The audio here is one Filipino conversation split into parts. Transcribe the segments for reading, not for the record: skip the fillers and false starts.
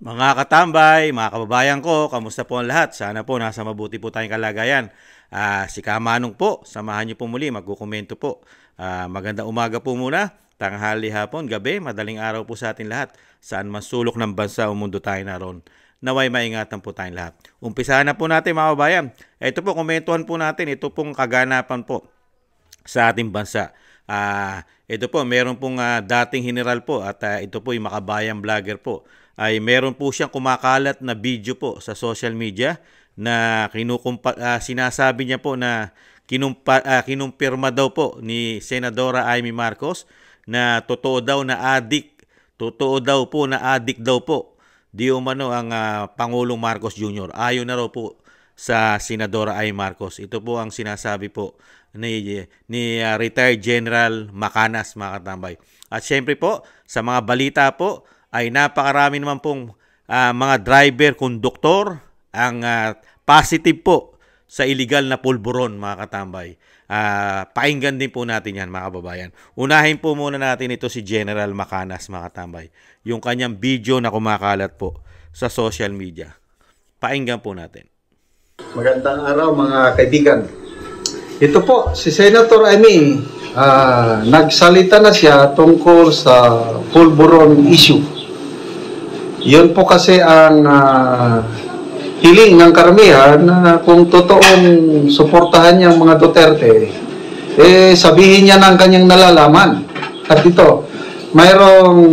Mga katambay, mga kababayan ko, kamusta po ang lahat? Sana po nasa mabuti po tayong kalagayan. Si Kamanong po, samahan niyo po muli, magkukomento po. Magandang umaga po muna, tanghali, hapon, gabi, madaling araw po sa atin lahat. Saan man sulok ng bansa o mundo tayo naroon. Naway maingatan po tayong lahat. Umpisahan na po natin mga kababayan. Ito po, komentuhan po natin, ito pong kaganapan po sa ating bansa. Ito po, meron pong dating general po at ito po yung makabayang vlogger po. Ay meron po siyang kumakalat na video po sa social media na sinasabi niya po na kinumpirma daw po ni Senadora Amy Marcos na totoo daw po di umano ang Pangulong Marcos Jr. Ayon na raw po sa Senadora Amy Marcos. Ito po ang sinasabi po ni retired General Macanas, mga katambay. At syempre po, sa mga balita po, ay napakarami naman pong mga driver, konduktor ang positive po sa illegal na pulburon, mga katambay. Pakinggan din po natin yan, mga kababayan. Unahin po muna natin ito si General Macanas, mga katambay. Yung kanyang video na kumakalat po sa social media. Pakinggan po natin. Magandang araw mga kaibigan. Ito po, si Senator Amy, nagsalita na siya tungkol sa pulburon issue. Yun po kasi ang hiling ng karamihan na kung totoong suportahan niyang mga Duterte, sabihin niya ng kanyang nalalaman. At ito, mayroong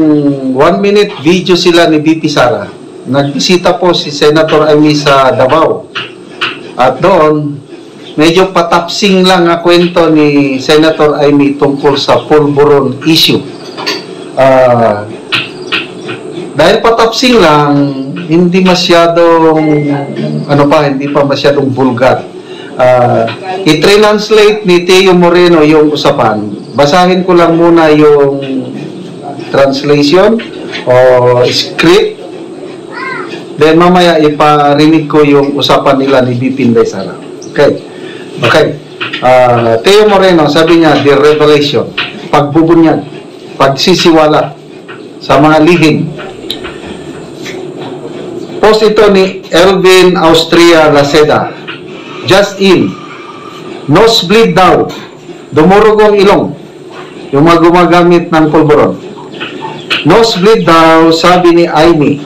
1-minute video sila ni BP Sara. Nagbisita po si Senator Amy sa Davao. At doon, medyo patapsing lang ang kwento ni Senator Amy tungkol sa pulburon issue. Dahil patapsing lang, hindi pa masyadong vulgar. I-translate ni Teo Moreno yung usapan. Basahin ko lang muna yung translation o script. Then mamaya iparinig ko yung usapan nila ni BP Sara. Okay. Teo Moreno, sabi niya, the revelation, pagbubunyag, pagsisiwala sa mga lihim. Post ito ni Elvin Austria Laceda. Just in. Nosebleed daw. Dumurugong ilong. Yung mga gumagamit ng pulburon. Nosebleed daw, sabi ni Amy.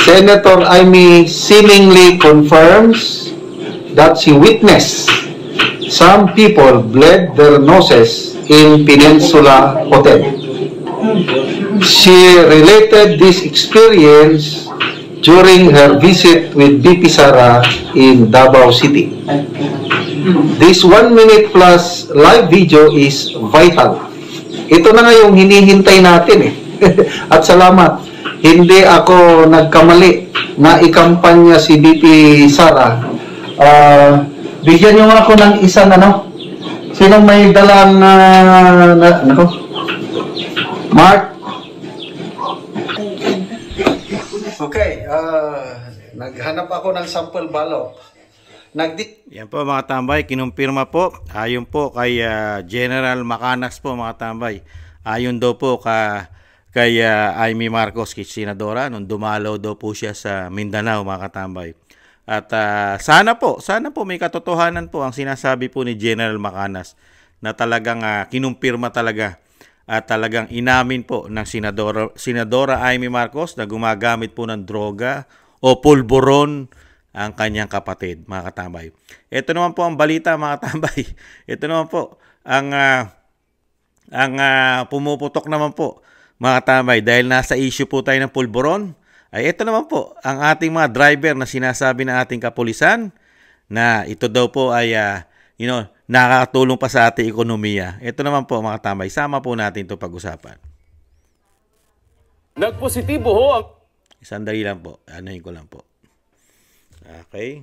Senator Amy seemingly confirms that she witnessed some people bled their noses in Peninsula Hotel. She related this experience during her visit with BP Sara in Davao City. This 1-minute plus live video is vital. Ito na nga yung hinihintay natin At salamat, hindi ako nagkamali na ikampanya si BP Sara. Bigyan niyo ako ng isang sinong may dalang Mark. Okay, naghanap ako ng sample ballot. Yan po mga tambay, kinumpirma po. Ayon po kay General Macanas po, mga tambay. Ayon daw po kay Amy Marcos, kay Senadora, nung dumalaw daw po siya sa Mindanao, mga katambay. At sana po may katotohanan po ang sinasabi po ni General Macanas na talagang kinumpirma talaga at talagang inamin po ng Senadora Amy Marcos na gumagamit po ng droga o pulburon ang kanyang kapatid, mga katambay. Ito naman po ang balita, mga katambay. Ito naman po ang pumuputok naman po, mga katambay, dahil nasa issue po tayo ng pulburon. Ay ito naman po ang ating mga driver na sinasabi ng ating kapulisan na ito daw po ay nakakatulong pa sa ating ekonomiya. Ito naman po, mga tambay, sama po natin ito pag-usapan. Nagpositibo ho ang... Sandali lang po. Anuhin ko lang po. Okay.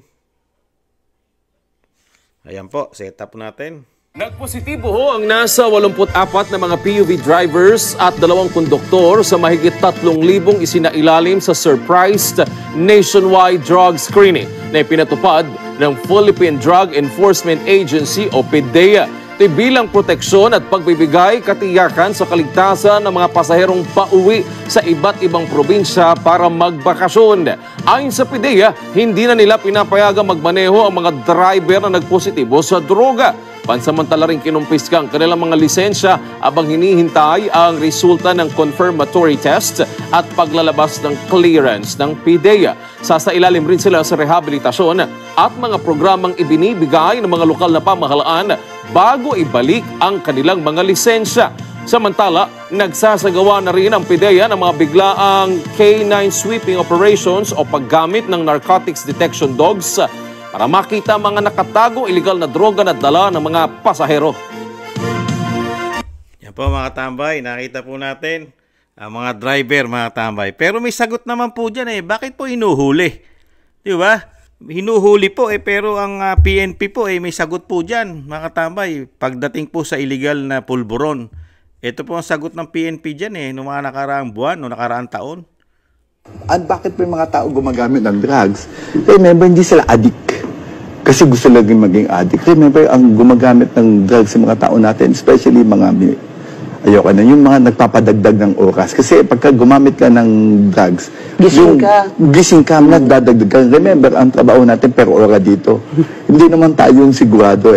Ayan po, set up natin. Nagpositibo ho ang nasa 84 na mga PUV drivers at 2 konduktor sa mahigit 3,000 isinailalim sa surprised nationwide drug screening na ipinatupad ng Philippine Drug Enforcement Agency o PDEA. Ito bilang proteksyon at pagbibigay katiyakan sa kaligtasan ng mga pasaherong pauwi sa iba't ibang probinsya para magbakasyon. Ayon sa PIDEA, hindi na nila pinapayagang magmaneho ang mga driver na nagpositibo sa droga. Pansamantala rin kinumpiska ang kanilang mga lisensya abang hinihintay ang resulta ng confirmatory test at paglalabas ng clearance ng PIDEA. Sasailalim rin sila sa rehabilitasyon at mga programang ibinibigay ng mga lokal na pamahalaan bago ibalik ang kanilang mga lisensya. Samantala, nagsasagawa na rin ang PIDEA ng mga biglaang K9 sweeping operations o paggamit ng narcotics detection dogs para makita mga nakatagong illegal na droga na dala ng mga pasahero. Yan po mga tambay, nakita po natin ang mga driver mga tambay. Pero may sagot naman po dyan bakit po hinuhuli? Di ba? Hinuhuli po pero ang PNP po may sagot po dyan mga tambay. Pagdating po sa illegal na pulburon. Ito po ang sagot ng PNP dyan noong mga nakaraang buwan o nakaraang taon. At bakit may mga tao gumagamit ng drugs? Remember, hindi sila addict. Kasi gusto lang maging addict. Remember, ang gumagamit ng drugs sa mga tao natin, especially mga, ayoko na, yung mga nagpapadagdag ng oras. Kasi pagka gumamit ka ng drugs, gising ka, nagdadagdag ka. Remember, ang trabaho natin per ora dito. Hindi naman tayo yung sigurado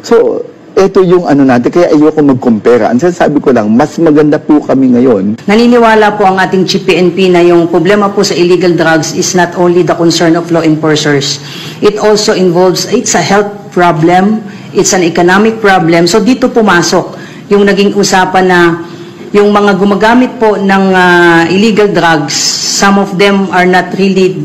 So, ito yung natin, kaya ayoko mag-compare. Ang sinasabi ko lang, mas maganda po kami ngayon. Naniniwala po ang ating Chief PNP na yung problema po sa illegal drugs is not only the concern of law enforcers. It also involves, it's a health problem, it's an economic problem. So dito pumasok yung naging usapan na yung mga gumagamit po ng illegal drugs, some of them are not really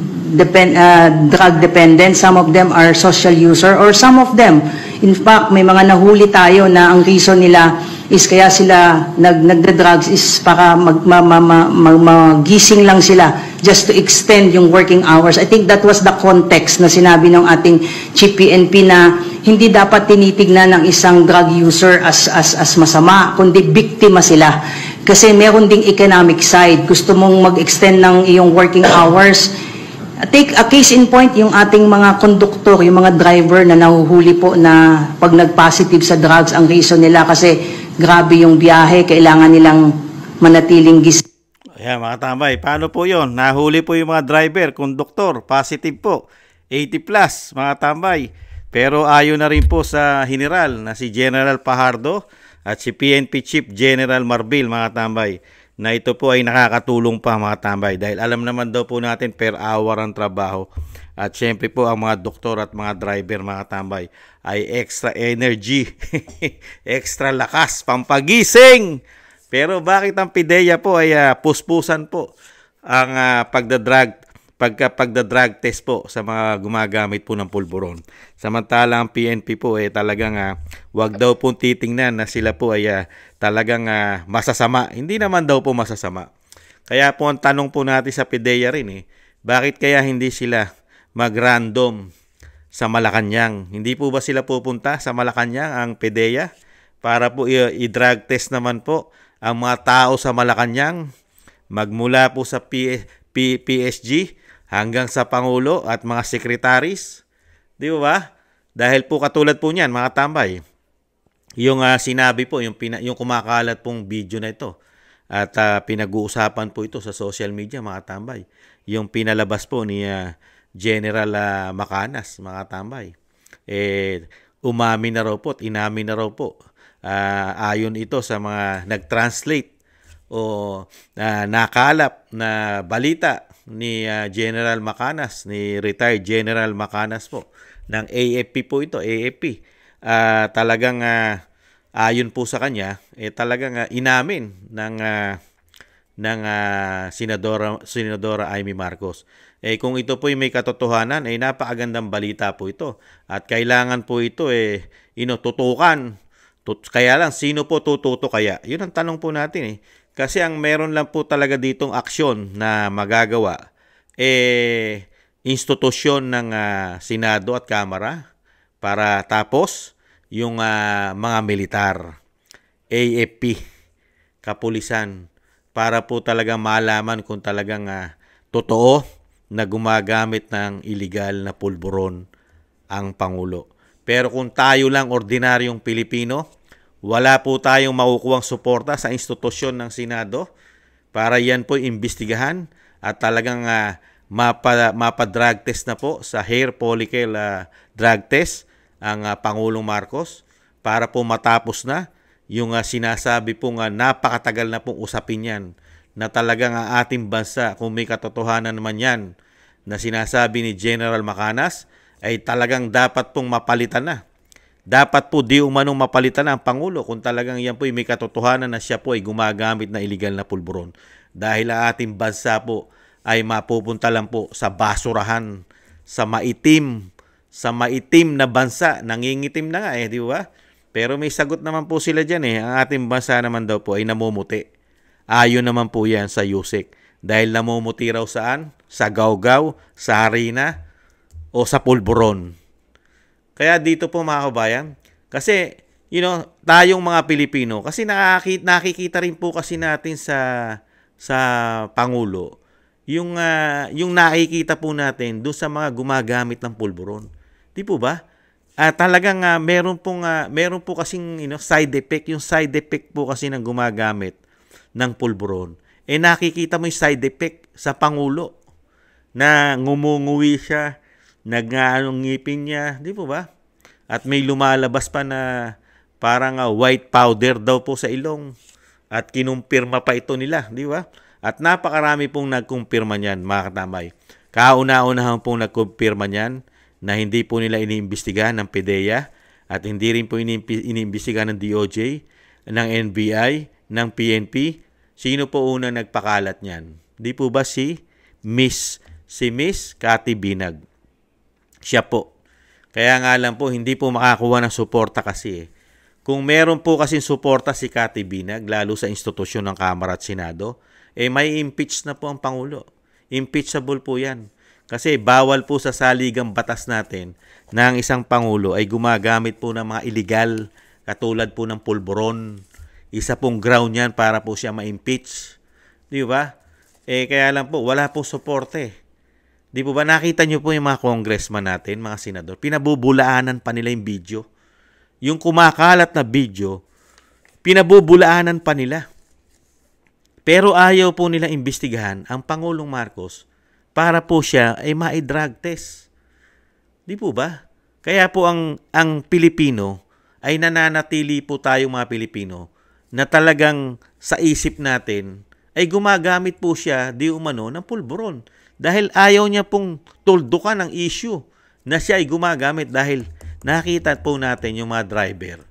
drug dependent, some of them are social user, or some of them, in fact, may mga nahuli tayo na ang reason nila is kaya sila nagda-drugs is para magising lang sila just to extend yung working hours. I think that was the context na sinabi ng ating Chief PNP na hindi dapat tinitignan ng isang drug user as masama, kundi biktima sila. Kasi meron ding economic side. Gusto mong mag-extend ng iyong working hours. Take a case in point, yung ating mga konduktor, yung mga driver na nahuhuli po na pag nag-positive sa drugs, ang reason nila kasi grabe yung biyahe, kailangan nilang manatiling gising. Ayan mga tambay, paano po yon? Nahuli po yung mga driver, konduktor, positive po, 80 plus mga tambay. Pero ayon na rin po sa General na si General Pajardo at si PNP Chief General Marbil mga tambay, na ito po ay nakakatulong pa mga tambay dahil alam naman daw po natin per hour ang trabaho at syempre po ang mga doktor at mga driver mga tambay ay extra energy extra lakas, pampagising. Pero bakit ang PIDEA po ay puspusan po ang pagda-drug test po sa mga gumagamit po ng pulburon. Samantala ang PNP po talagang wag daw po titingnan na sila po ay talagang masasama. Hindi naman daw po masasama. Kaya po ang tanong po natin sa PIDEA rin bakit kaya hindi sila mag-random sa Malacanang? Hindi po ba sila pupunta sa Malacanang ang PIDEA para po i-drug test naman po ang mga tao sa Malacanang magmula po sa PSG hanggang sa Pangulo at mga sekretaris? Di ba? Dahil po katulad po niyan mga tambay, yung sinabi po, yung kumakalat pong video na ito at pinag-uusapan po ito sa social media mga tambay. Yung pinalabas po ni General Macanas mga tambay. Umamin na raw po at inamin na raw po. Ayon ito sa mga nag-translate o nakalap na balita ni General Macanas, ni retired General Macanas po ng AFP po ito, AFP. Talagang ayon po sa kanya talagang inamin ng Senadora Amy Marcos. Kung ito po ay may katotohanan napakagandang balita po ito at kailangan po ito tutukan. Kaya lang sino po tututo kaya? Yun ang tanong po natin Kasi ang meron lang po talaga ditong aksyon na magagawa institusyon ng Senado at Kamara para tapos yung mga militar, AFP, kapulisan, para po talagang malaman kung talagang totoo na gumagamit ng illegal na pulburon ang Pangulo. Pero kung tayo lang ordinaryong Pilipino, wala po tayong makukuhang suporta sa institusyon ng Senado para yan po imbestigahan at talagang mapa-drug test na po sa hair follicle drug test ang Pangulong Marcos para po matapos na yung sinasabi pong napakatagal na pong usapin yan na talagang ating bansa, kung may katotohanan naman yan na sinasabi ni General Macanas, ay talagang dapat pong mapalitan na. Dapat po di umanong mapalitan na ang Pangulo kung talagang yan po ay may katotohanan na siya po ay gumagamit na illegal na pulburon. Dahil ang ating bansa po ay mapupunta lang po sa basurahan, sa maitim na bansa. Nangingitim na nga di ba? Pero may sagot naman po sila dyan Ang ating bansa naman daw po ay namumuti. Ayon naman po yan sa USEC. Dahil namumuti raw saan? Sa gawgaw, sa harina, o sa pulburon. Kaya dito po mga kabayan, kasi tayong mga Pilipino, kasi nakikita rin po kasi natin sa Pangulo, yung nakikita po natin doon sa mga gumagamit ng pulburon. Di po ba? Talagang meron po kasing side effect, yung side effect po kasi ng gumagamit ng pulburon. Nakikita mo yung side effect sa Pangulo na ngumunguwi siya, nag-aanong ngipin niya, di po ba? At may lumalabas pa na parang white powder daw po sa ilong at kinumpirma pa ito nila, di ba? At napakarami pong nagkumpirma niyan, mga katamay. Kauna-unahan pong nagkumpirma niyan na hindi po nila iniimbestigahan ng PDEA at hindi rin po iniimbestigahan ng DOJ, ng NBI, ng PNP. Sino po una nagpakalat niyan? Di po ba si Miss Cathy Binag? Siya po. Kaya nga lang po, hindi po makakuha ng suporta kasi. Kung meron po kasing suporta si Cathy Binag, lalo sa institusyon ng Kamara at Senado, may impeach na po ang Pangulo. Impeachable po yan. Kasi bawal po sa saligang batas natin na ang isang Pangulo ay gumagamit po ng mga illegal, katulad po ng pulburon. Isa pong ground yan para po siya ma-impeach. Di ba? Kaya lang po, wala po suporte. Di po ba nakita nyo po yung mga congressman natin, mga senador, pinabubulaanan pa nila yung video. Yung kumakalat na video, pinabubulaanan pa nila. Pero ayaw po nila imbestigahan ang Pangulong Marcos para po siya ay ma-drug test. Di po ba? Kaya po ang Pilipino ay nananatili po tayong mga Pilipino na talagang sa isip natin ay gumagamit po siya di umano ng pulburon. Dahil ayaw niya pong tuldukan ang issue na siya ay gumagamit dahil nakita po natin yung mga driver.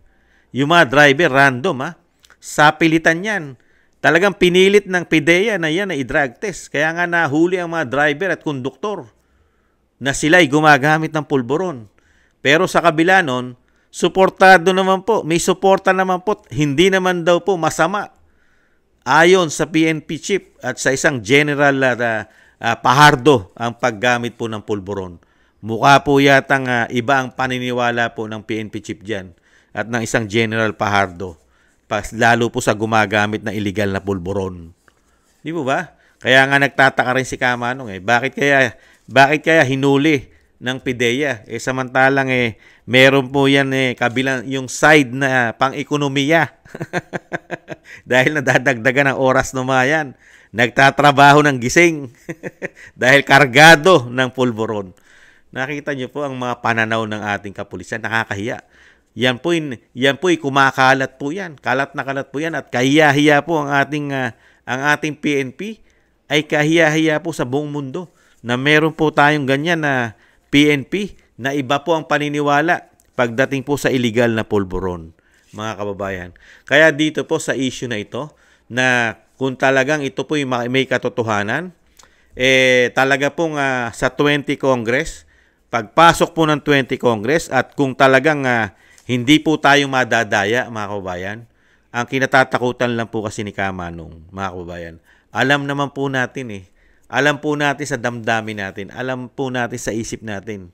Yung mga driver random sa pilitan yan. Talagang pinilit ng PDEA na yan na i-drug test. Kaya nga nahuli ang mga driver at konduktor na sila ay gumagamit ng pulburon. Pero sa kabila nun, suportado naman po. May suporta naman po. Hindi naman daw po masama. Ayon sa PNP chief at sa isang general Pahardo ang paggamit po ng pulburon. Mukha po yatang iba ang paniniwala po ng PNP chief dyan at ng isang General Pahardo. Lalo po sa gumagamit ng illegal na pulburon. Di po ba? Kaya nga nagtataka rin si Kamanong Bakit kaya hinuli ng PDEA? Samantalang meron po yan kabilang yung side na pang-ekonomiya. Dahil nadadagdagan ng oras yan. Nagtatrabaho ng gising dahil kargado ng pulburon. Nakita niyo po ang mga pananaw ng ating kapulisan, nakakahiya. Yan po kumakalat po yan. Kalat na kalat po yan at kahiya-hiya po ang ating PNP ay kahiya-hiya po sa buong mundo na meron po tayong ganyan na PNP na iba po ang paniniwala pagdating po sa illegal na pulburon, mga kababayan. Kaya dito po sa issue na ito na kung talagang ito po may katotohanan, talaga pong sa 20 Congress, pagpasok po ng 20 Congress at kung talagang hindi po tayo madadaya, mga kababayan, ang kinatatakutan lang po kasi ni Kamanong, mga kababayan, alam naman po natin alam po natin sa damdamin natin, alam po natin sa isip natin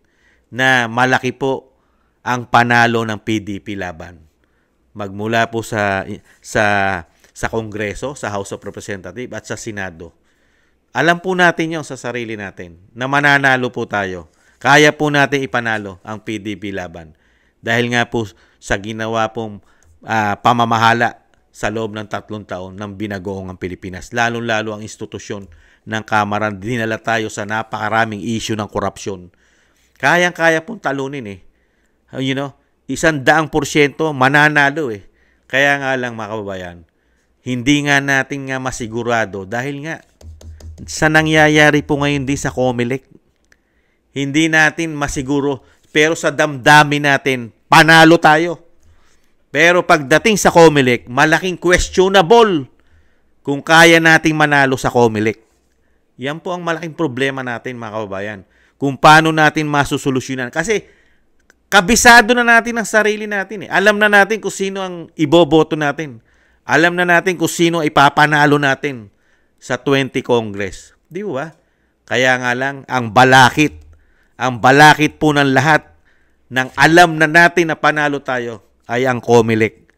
na malaki po ang panalo ng PDP laban. Magmula po sa Kongreso, sa House of Representatives at sa Senado. Alam po natin yun sa sarili natin na mananalo po tayo. Kaya po natin ipanalo ang PDP laban. Dahil nga po sa ginawa pong pamamahala sa loob ng 3 taon ng binagoong ang Pilipinas. Lalong-lalo ang institusyon ng Kamara, dinala tayo sa napakaraming issue ng korupsyon. Kayang-kaya pong talunin eh. 100% mananalo eh. Kaya nga lang mga kababayan, hindi nga natin nga masigurado dahil nga sa nangyayari po ngayon din sa COMELEC. Hindi natin masiguro, pero sa damdamin natin, panalo tayo. Pero pagdating sa COMELEC, malaking questionable kung kaya nating manalo sa COMELEC. Yan po ang malaking problema natin mga kababayan. Kung paano natin masusolusyonan. Kasi kabisado na natin ang sarili natin. Alam na natin kung sino ang iboboto natin. Alam na natin kung sino ipapanalo natin sa 20 Congress. Di ba? Kaya nga lang, ang balakit po ng lahat ng alam na natin na panalo tayo ay ang COMELEC.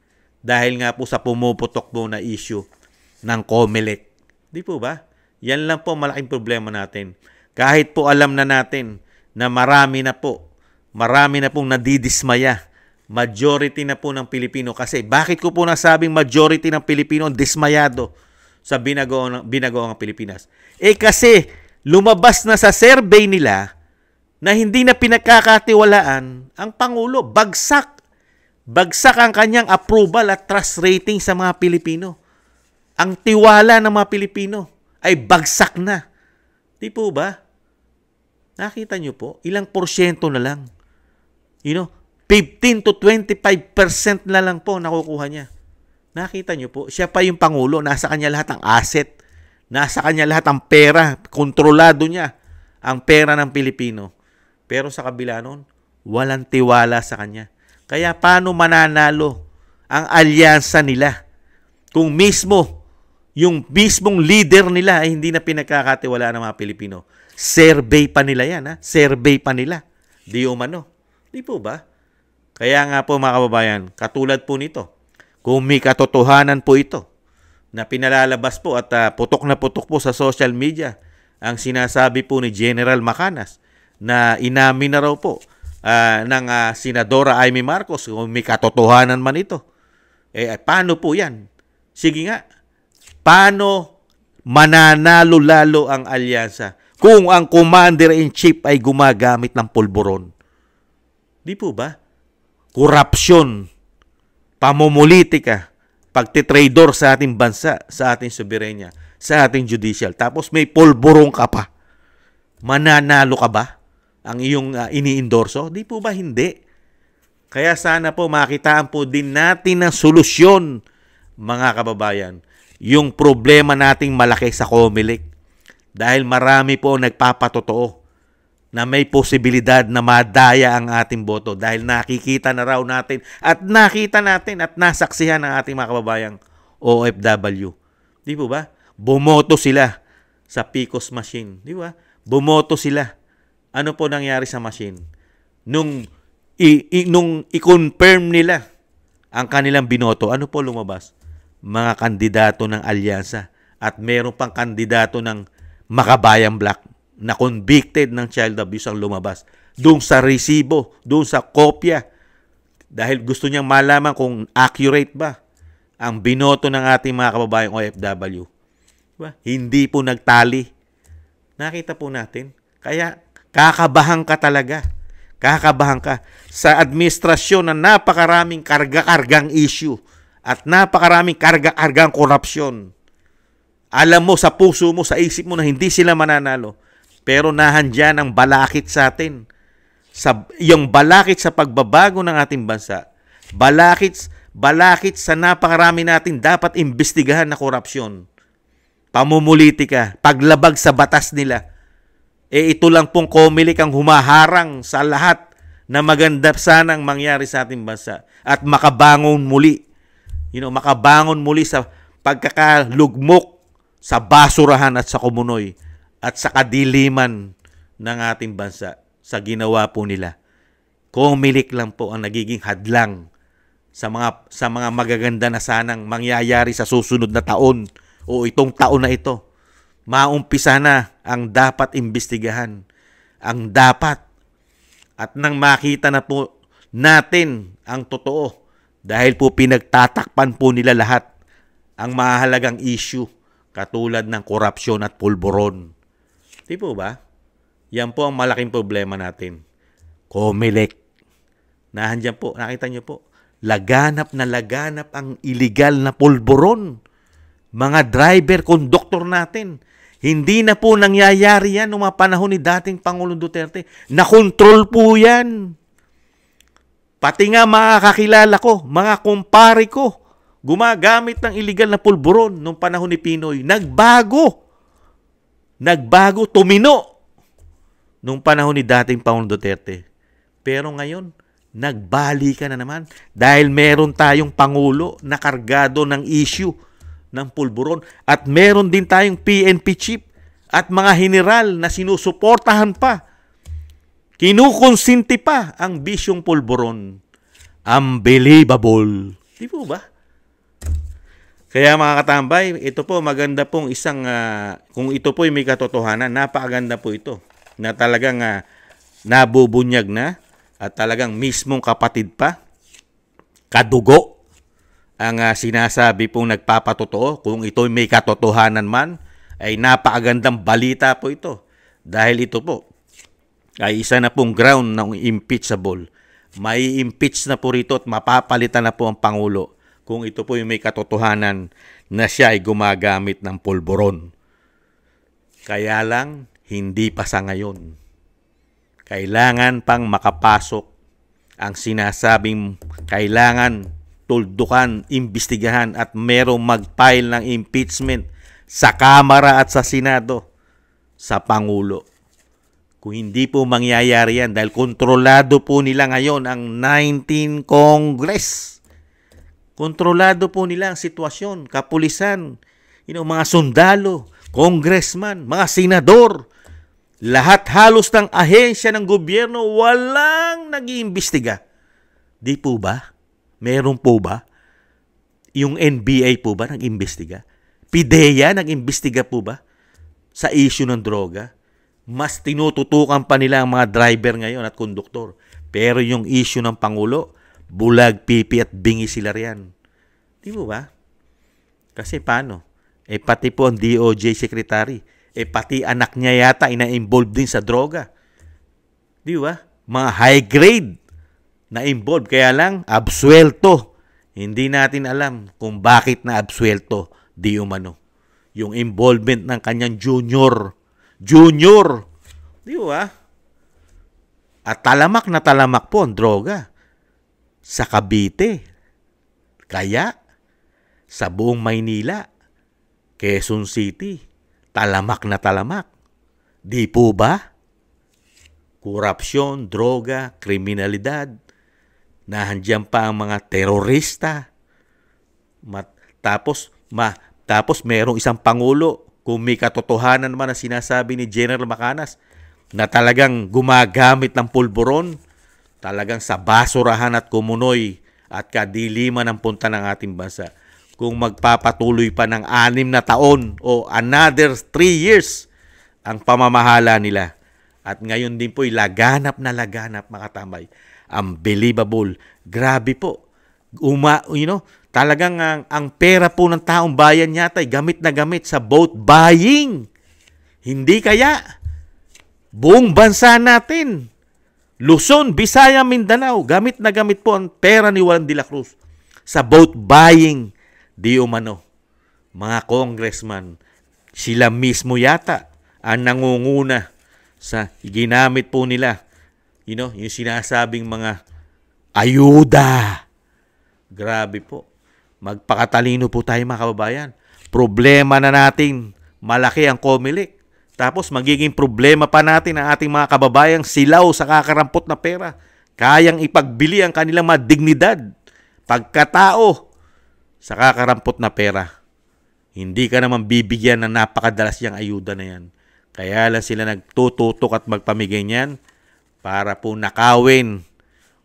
Dahil nga po sa pumuputok po na issue ng COMELEC. Di po ba? Yan lang po malaking problema natin. Kahit po alam na natin na marami na pong nadidismaya. Majority na po ng Pilipino. Kasi bakit ko po nasabing majority ng Pilipino dismayado sa binagoong Pilipinas? Kasi lumabas na sa survey nila na hindi na pinagkakatiwalaan ang Pangulo. Bagsak ang kanyang approval at trust rating sa mga Pilipino. Ang tiwala ng mga Pilipino ay bagsak na. Di po ba? Nakita nyo po, ilang porsyento na lang. 15 to 25% na lang po nakukuha niya. Nakita nyo po, siya pa yung Pangulo, nasa kanya lahat ang asset, nasa kanya lahat ang pera, kontrolado niya ang pera ng Pilipino. Pero sa kabila nun, walang tiwala sa kanya. Kaya paano mananalo ang alyansa nila kung yung mismong leader nila ay hindi na pinagkakatiwalaan ng mga Pilipino? Survey pa nila yan, ha? Survey pa nila. Di umano. Di po ba? Kaya nga po mga kababayan, katulad po nito, kung may katotohanan po ito na pinalalabas po at putok na putok po sa social media ang sinasabi po ni General Macanas na inamin na raw po ng Senadora Amy Marcos, kung may katotohanan man ito. Paano po yan? Sige nga, paano mananalo lalo ang alyansa kung ang Commander-in-Chief ay gumagamit ng pulburon? Di po ba? Korupsyon, pamumulitika, pagtitraidor sa ating bansa, sa ating soberenya, sa ating judicial. Tapos may pulburong ka pa. Mananalo ka ba ang iyong ini-endorso? Di po ba hindi? Kaya sana po makitaan po din natin ng solusyon, mga kababayan, yung problema nating malaki sa COMELEC. Dahil marami po nagpapatotoo na may posibilidad na madaya ang ating boto dahil nakikita na raw natin at nakita natin at nasaksihan ng ating mga kababayang OFW. Di po ba? Bumoto sila sa PCOS machine. Di ba? Bumoto sila. Ano po nangyari sa machine? Nung i-confirm nila ang kanilang binoto, ano po lumabas? Mga kandidato ng alyansa at meron pang kandidato ng Makabayan Black na convicted ng child abuse ang lumabas. Doon sa resibo, doon sa kopya. Dahil gusto niyang malaman kung accurate ba ang binoto ng ating mga kababayang OFW. Diba? Hindi po nagtali. Nakita po natin. Kaya kakabahan ka talaga. Kakabahan ka sa administrasyon na napakaraming karga-kargang issue at napakaraming karga-kargang korupsyon. Alam mo sa puso mo, sa isip mo na hindi sila mananalo. Pero nahandyan ang balakit sa atin. Yung balakit sa pagbabago ng ating bansa. Balakit sa napakarami natin dapat imbestigahan na korupsyon. Pamumulitika, paglabag sa batas nila. Ito lang pong COMELEC ang humaharang sa lahat na maganda sanang mangyari sa ating bansa. At makabangon muli. Makabangon muli sa pagkakalugmok sa basurahan at sa kumunoy at sa kadiliman ng ating bansa sa ginawa po nila. COMELEC lang po ang nagiging hadlang sa mga magaganda na sanang mangyayari sa susunod na taon o itong taon na ito. Maumpisa na ang dapat imbestigahan. Ang dapat. At nang makita na po natin ang totoo Dahil po pinagtatakpan po nila lahat ang mahalagang issue katulad ng korupsyon at pulburon. Di po ba? Yan po ang malaking problema natin. COMELEC. Nahandyan po, nakita nyo po, laganap na laganap ang illegal na pulburon. Mga driver, konduktor natin. Hindi na po nangyayari yan noong mga panahon ni dating Pangulong Duterte. Nakontrol po yan. Pati nga mga kakilala ko, mga kumpare ko, gumagamit ng illegal na pulburon noong panahon ni Pinoy. Nagbago, tumino noong panahon ni dating Pangulong Duterte. Pero ngayon, nagbalikan na naman dahil meron tayong Pangulo na kargado ng issue ng pulburon at meron din tayong PNP chief at mga general na sinusuportahan pa. Kinukonsinti pa ang bisyong pulburon. Unbelievable. Di po ba? Kaya mga katambay, ito po maganda pong isang, kung ito po ay may katotohanan, napakaganda po ito. Na talagang nabubunyag na at talagang mismong kapatid pa, kadugo, ang sinasabi pong nagpapatotoo. Kung ito ay may katotohanan man, ay napakagandang balita po ito. Dahil ito po ay isa na pong ground ng impeachable. May impeach na po rito at mapapalitan na po ang Pangulo kung ito po yung may katotohanan na siya ay gumagamit ng pulburon. Kaya lang, hindi pa sa ngayon. Kailangan pang makapasok ang sinasabing kailangan tuldukan, imbestigahan at merong mag-file ng impeachment sa Kamara at sa Senado sa Pangulo. Kung hindi po mangyayari yan dahil kontrolado po nila ngayon ang 19 Congress. Kontrolado po nila ang sitwasyon, kapulisan, mga sundalo, congressman, mga senador. Lahat halos ng ahensya ng gobyerno walang nag-iimbestiga. Di po ba? Meron po ba? Yung NBI po ba nag-imbestiga? PIDEA nag-imbestiga po ba sa issue ng droga? Mas tinututukan pa nila ang mga driver ngayon at konduktor. Pero yung issue ng Pangulo, bulag, pipi at bingi sila riyan. Di mo ba? Kasi paano? Pati po ang DOJ secretary. Pati anak niya yata ina-involve din sa droga. Di ba? Mga high grade na involved. Kaya lang, absuelto. Hindi natin alam kung bakit na absuelto di umano. Yung involvement ng kanyang junior. Di ba? At talamak na talamak po ang droga sa Cavite. Kaya, sa buong Maynila, Quezon City, talamak na talamak. Di po ba? Korupsyon, droga, kriminalidad, nahandyan pa ang mga terorista. Tapos merong isang Pangulo, kung may katotohanan naman na sinasabi ni General Macanas na talagang gumagamit ng pulburon, talagang sa basurahan at kumunoy at kadiliman ang punta ng ating bansa. Kung magpapatuloy pa ng 6 na taon o another 3 years ang pamamahala nila. At ngayon din po, laganap na laganap, mga tambay. Unbelievable. Grabe po. Talagang ang pera po ng taong bayan yata ay gamit na gamit sa vote buying. Hindi kaya buong bansa natin, Luzon, Visaya, Mindanao, gamit na gamit po ang pera ni Juan de la Cruz sa vote buying. Di umano, mga congressman, sila mismo yata ang nangunguna sa ginamit po nila, yung sinasabing mga ayuda. Grabe po. Magpakatalino po tayo, mga kababayan. Problema na natin, malaki ang COMELEC. Tapos magiging problema pa natin ang ating mga kababayang silaw sa kakarampot na pera. Kayang ipagbili ang kanilang mga dignidad, pagkatao sa kakarampot na pera. Hindi ka naman bibigyan ng napakadalas yung ayuda na yan. Kaya lang sila nagtututok at magpamigay niyan para po nakawin,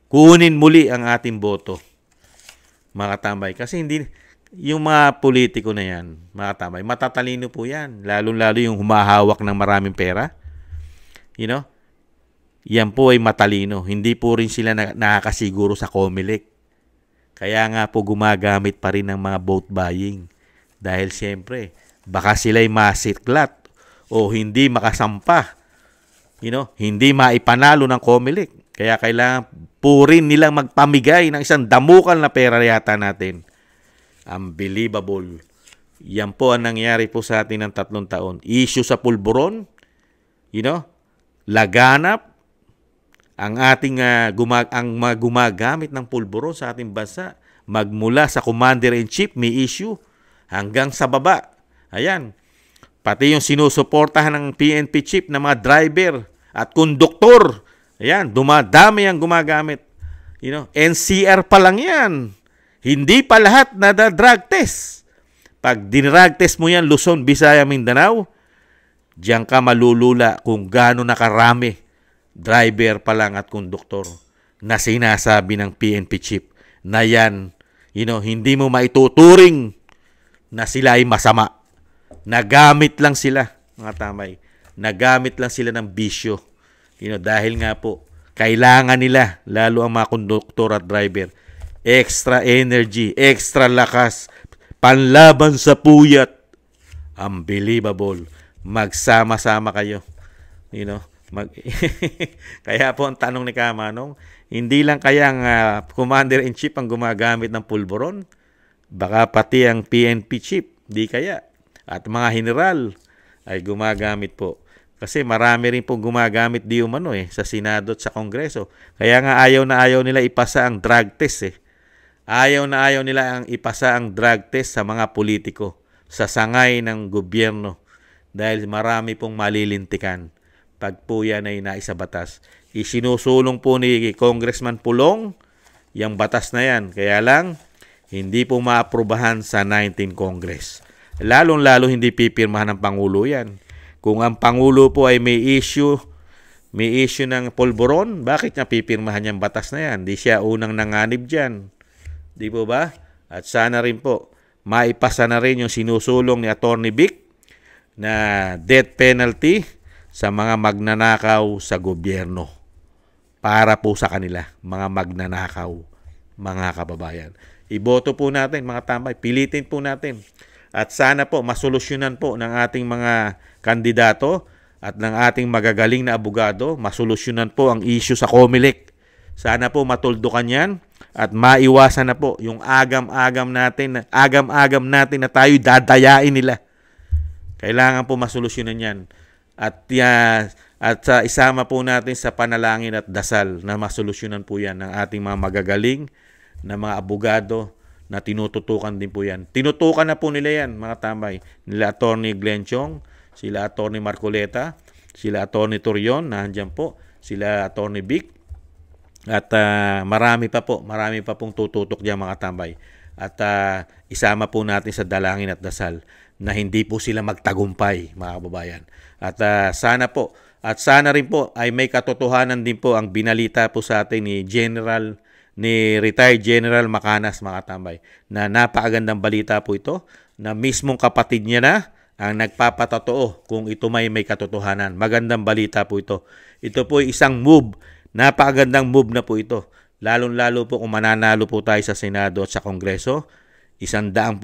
kunin muli ang ating boto. Mga tambay. Kasi hindi, yung mga politiko na yan, mga tambay, matatalino po yan. Lalo-lalo yung humahawak ng maraming pera. Yan po ay matalino. Hindi po rin sila nakakasiguro sa COMELEC. Kaya nga po gumagamit pa rin ng mga vote buying. Dahil siyempre, baka sila'y masiklat o hindi makasampa. Hindi maipanalo ng COMELEC. Kaya kailangan purin nilang magpamigay ng isang damukal na pera yata natin. Unbelievable. Yan po ang nangyari po sa atin ng 3 taon. Issue sa pulburon, laganap, ang ating gumagamit ng pulburon sa ating bansa, magmula sa Commander-in-Chief, may issue, hanggang sa baba. Ayan. Pati yung sinusuportahan ng PNP chief na mga driver at konduktor. Ayan, dumadami ang gumagamit. NCR pa lang yan. Hindi pa lahat drug test. Pag dinrug test mo yan, Luzon, Visaya, Mindanao, diyan ka malulula kung gaano nakarami driver pa lang at konduktor na sinasabi ng PNP chief na yan, hindi mo maituturing na sila ay masama. Nagamit lang sila, mga tamay. Nagamit lang sila ng bisyo. Dahil nga po, kailangan nila, lalo ang mga konduktor at driver, extra energy, extra lakas, panlaban sa puyat. Unbelievable. Magsama-sama kayo. Kaya po ang tanong ni Kamanong, hindi lang kayang Commander-in-Chief ang gumagamit ng pulburon, baka pati ang PNP chief, di kaya. At mga general ay gumagamit po. Kasi marami rin pong gumagamit di umano sa Senado at sa Kongreso. Kaya nga ayaw na ayaw nila ipasa ang drug test Ayaw na ayaw nila ang ipasa ang drug test sa mga politiko, sa sangay ng gobyerno. Dahil marami pong malilintikan pag po yan ay naisabatas. Isinusulong po ni Congressman Pulong yung batas na yan. Kaya lang, hindi po maaprubahan sa 19 Congress. Lalong-lalo hindi pipirmahan ng Pangulo yan. Kung ang Pangulo po ay may issue ng pulburon, bakit niya pipirmahan yung batas na yan? Di siya unang nanganib dyan. Di po ba? At sana rin po, maipasa na rin yung sinusulong ni Atty. Vic na death penalty sa mga magnanakaw sa gobyerno. Para po sa kanila, mga magnanakaw, mga kababayan. Iboto po natin, mga tambay. Pilitin po natin. At sana po, masolusyonan po ng ating mga kandidato at ng ating magagaling na abogado, masolusyonan po ang issue sa COMELEC. Sana po matuldukan yan at maiwasan na po yung agam-agam natin na tayo dadayain nila. Kailangan po masolusyonan yan. At isama po natin sa panalangin at dasal na masolusyonan po yan ng ating mga magagaling na mga abogado na tinututukan din po yan. Tinutukan na po nila yan, mga tambay. Nila Atty. Glenn Chong, sila Atty. Marcoleta, sila Atty. Torion, nandiyan po, sila Atty. Vic, at marami pa pong tututok diyan, mga tambay. At isama po natin sa dalangin at dasal na hindi po sila magtagumpay, mga kababayan. At sana rin po ay may katotohanan din po ang binalita po sa atin ni retired General Macanas, mga tambay, na napakagandang balita po ito, na mismong kapatid niya na ang nagpapatotoo kung ito may katotohanan. Magandang balita po ito. Ito po ay isang move, napakagandang move na po ito. Lalong-lalo po kung mananalo po tayo sa Senado at sa Kongreso, 100%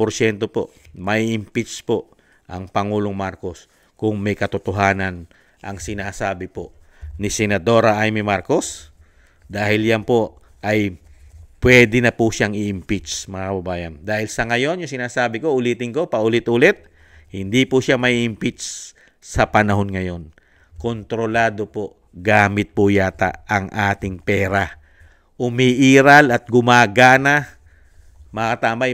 po, may impeach po ang Pangulong Marcos kung may katotohanan ang sinasabi po ni Senadora Amy Marcos, dahil yan po ay pwede na po siyang i-impeach, mga kababayan. Dahil sa ngayon, yung sinasabi ko, ulitin ko, paulit-ulit, hindi po siya may impeach sa panahon ngayon. Kontrolado po, gamit po yata ang ating pera. Umiiral at gumagana, mga katamay,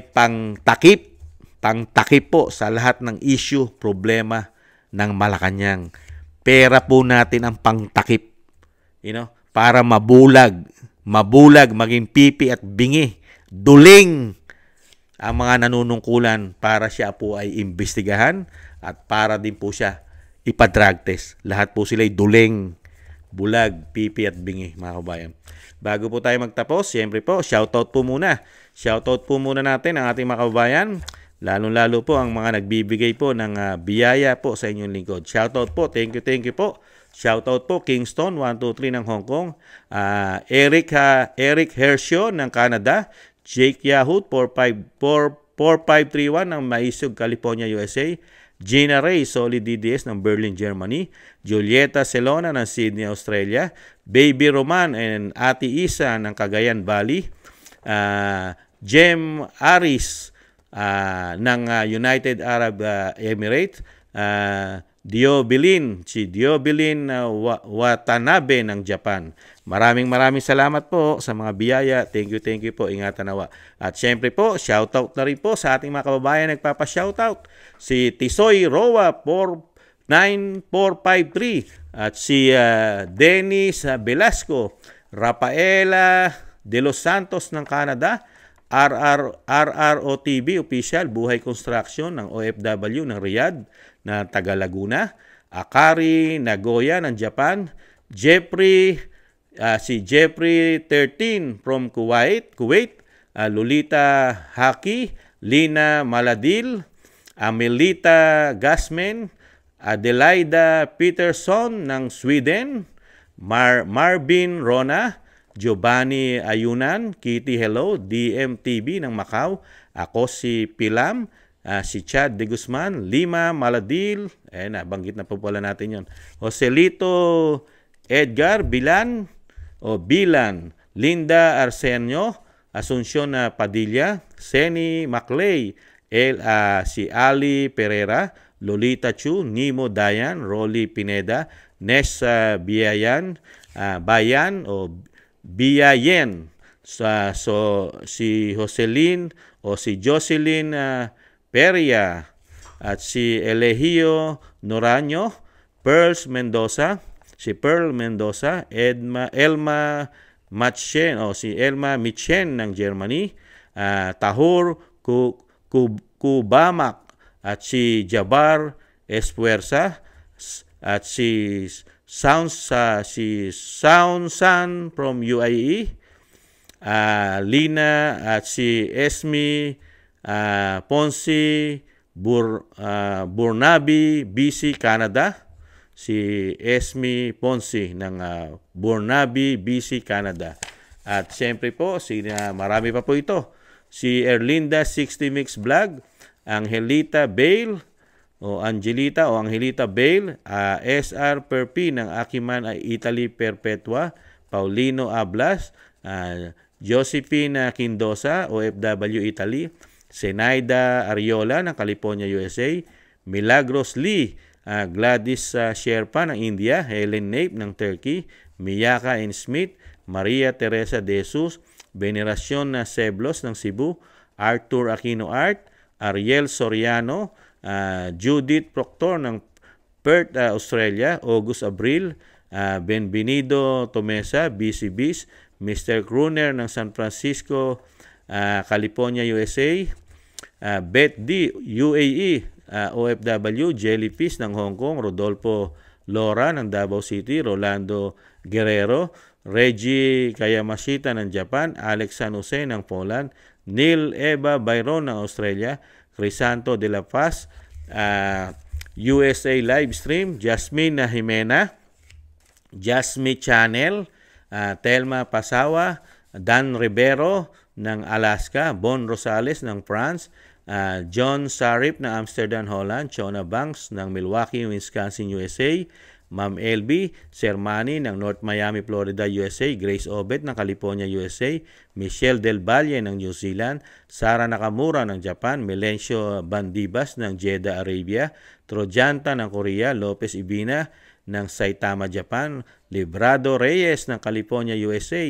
pangtakip po sa lahat ng issue, problema ng Malacanang. Pera po natin ang pangtakip, para mabulag, maging pipi at bingi, duling ang mga nanunungkulan para siya po ay imbestigahan at para din po siya ipa-drug test. Lahat po sila ay duling, bulag, pipi at bingi, mga kabayan. Bago po tayo magtapos, siyempre po, shoutout po muna. Shoutout po muna natin ang ating mga kababayan, lalong-lalo po ang mga nagbibigay po ng biyaya po sa inyong lingkod. Shoutout po, thank you po. Shoutout po Kingston 123 ng Hong Kong, Eric Hershio ng Canada, Jake Yahoo 4531 ng Maisog, California, USA. Gina Ray, Solid DDS ng Berlin, Germany. Julieta Celona ng Sydney, Australia. Baby Roman and Ate Isa ng Cagayan Valley. Jem Aris ng United Arab Emirates. Diobilin Watanabe ng Japan. Maraming salamat po sa mga biyaya. Thank you po. Ingatan nawa. At syempre po, shoutout na rin po sa ating mga kababayan nagpapa-shoutout. Si Tisoy Roa 49453 at si Dennis Velasco, Rafaela De Los Santos ng Canada, RROTV Official, Buhay Construction ng OFW ng Riyadh na taga Laguna, Akari Nagoya ng Japan, si Jeffrey 13 from Kuwait, Lolita Haki, Lina Maladil, Amelita Gasmen, Adelaida Peterson ng Sweden, Marvin Rona, Giovanni Ayunan, Kitty Hello, DMTV ng Macau, ako si Pilam, si Chad de Guzman, Lima Maladil, nabanggit na po pala natin yon. Joselito Edgar Bilan, Linda Arsenio, Asuncion Padilla, Seni Maclay, si Ali Pereira, Lolita Chu, Nimo Dayan, Rolly Pineda, Nessa Biayan, Biayen, si Jocelyn si Jocelyn Peria, at si Elegio Noraño, Pearl Mendoza, Elma Machen, si Elma Michen ng Germany, Tahur Kubamak, at si Jabar Espuerza, at si Soundsan from UAE, Lina, at si Esme Ponce Burnaby, BC, Canada. Si Esme Ponce ng Burnaby, BC, Canada. At siyempre po, marami pa po ito. Si Erlinda 60 Mix Vlog, Angelita Bale, SR Perpi ng Akiman Italy Perpetua, Paulino Ablas, Josephine Quindosa, OFW Italy, Zenaida Ariola ng California, USA, Milagros Lee, Gladys Sherpa ng India, Helen Nape ng Turkey, Miyaka N. Smith, Maria Teresa de Jesus, Veneracion Seblos ng Cebu, Arthur Aquino Art, Ariel Soriano, Judith Proctor ng Perth, Australia, August Abril, Benvenido Tomesa, BCBs, Mr. Kruner ng San Francisco, California, USA, Beth D, UAE, OFW, Jellyfish ng Hong Kong, Rodolfo Lora ng Davao City, Rolando Guerrero, Reggie Kayamashita ng Japan, Alex San Jose ng Poland, Neil Eva Byron ng Australia, Crisanto de la Paz, USA Livestream, Jasmine Jimena, Jasmine Channel, Telma Pasawa, Dan Rivero ng Alaska, Bon Rosales ng France, John Sarip ng Amsterdam, Holland, Chona Banks ng Milwaukee, Wisconsin, USA, Ma'am LB Sermani ng North Miami, Florida, USA, Grace Obet ng California, USA, Michelle Del Valle ng New Zealand, Sara Nakamura ng Japan, Melencio Bandibas ng Jeddah, Arabia, Trojanta ng Korea, Lopez Ibina ng Saitama, Japan, Librado Reyes ng California, USA,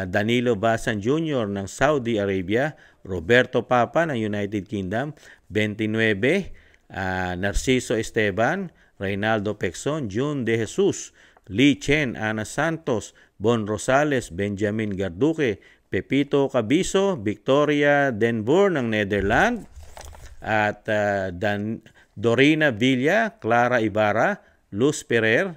Danilo Basan Jr. ng Saudi Arabia, Roberto Papa ng United Kingdom, 29, Narciso Esteban, Reynaldo Pexon, June De Jesus, Lee Chen, Ana Santos, Bon Rosales, Benjamin Garduque, Pepito Cabiso, Victoria Denbour ng Netherlands, at Dorina Villa, Clara Ibarra, Luz Perer,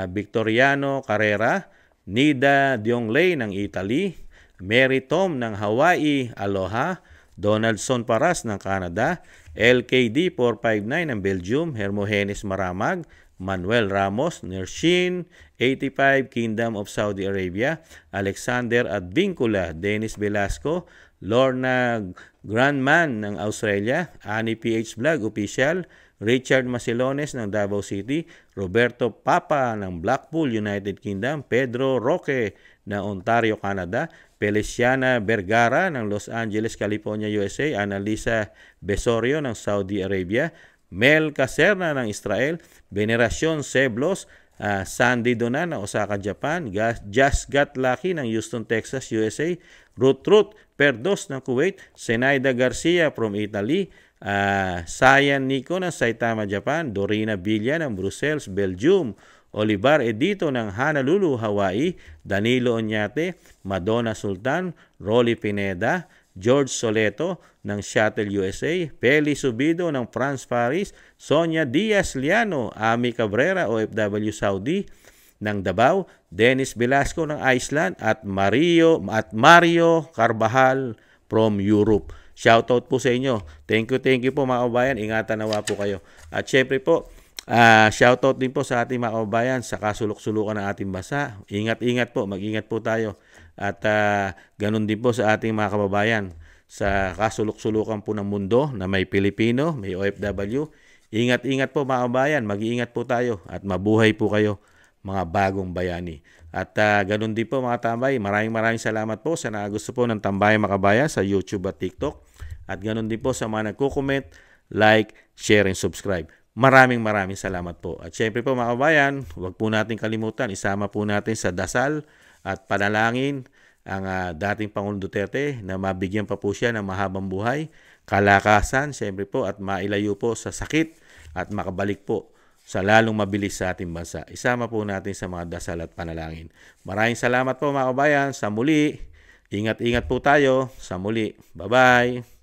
Victoriano Carrera, Nida Diongley ng Italy, Mary Tom ng Hawaii, Aloha, Donaldson Paras ng Canada, LKD 459 ng Belgium, Hermogenes Maramag, Manuel Ramos, Nershin 85, Kingdom of Saudi Arabia, Alexander Advincula, Dennis Velasco, Lorna Grandman ng Australia, Annie PH Vlog Official, Richard Masilones ng Davao City, Roberto Papa ng Blackpool, United Kingdom, Pedro Roque ng Ontario, Canada, Feliciana Vergara ng Los Angeles, California, USA, Annalisa Besorio ng Saudi Arabia, Mel Caserna ng Israel, Veneracion Seblos, Sandy Donan ng Osaka, Japan, Just Got Lucky ng Houston, Texas, USA, Ruth Perdos ng Kuwait, Zenaida Garcia from Italy, Sayan Nico ng Saitama, Japan, Dorina Villa ng Brussels, Belgium, Olivar Edito ng Honolulu, Hawaii, Danilo Oñate, Madonna Sultan, Rolly Pineda, George Soleto ng Seattle, USA, Peli Subido ng France, Paris, Sonia Diaz Liano, Ami Cabrera, OFW Saudi ng Davao, Dennis Velasco ng Iceland, at Mario Carbajal from Europe. Shoutout po sa inyo. Thank you po mga kababayan. Ingatan nawa po kayo. At syempre po, shoutout din po sa ating mga kababayan sa kasulok-sulukan ng ating bansa. Ingat-ingat po, mag-ingat po tayo. At ganun din po sa ating mga kababayan sa kasulok-sulukan po ng mundo na may Pilipino, may OFW. Ingat-ingat po mga kababayan, mag-iingat po tayo at mabuhay po kayo mga bagong bayani. At ganun din po mga tambay, maraming salamat po sa gusto po ng Tambayang Makabayan sa YouTube at TikTok. At ganun din po sa mga nagko-comment, like, share, and subscribe. Maraming salamat po. At syempre po mga kabayan, huwag po natin kalimutan, isama po natin sa dasal at panalangin ang dating Pangulong Duterte na mabigyan pa po siya ng mahabang buhay, kalakasan, syempre po, at mailayo po sa sakit at makabalik po sa lalong mabilis sa ating bansa. Isama po natin sa mga dasal at panalangin. Maraming salamat po mga kabayan. Sa muli, ingat-ingat po tayo. Sa muli, bye-bye.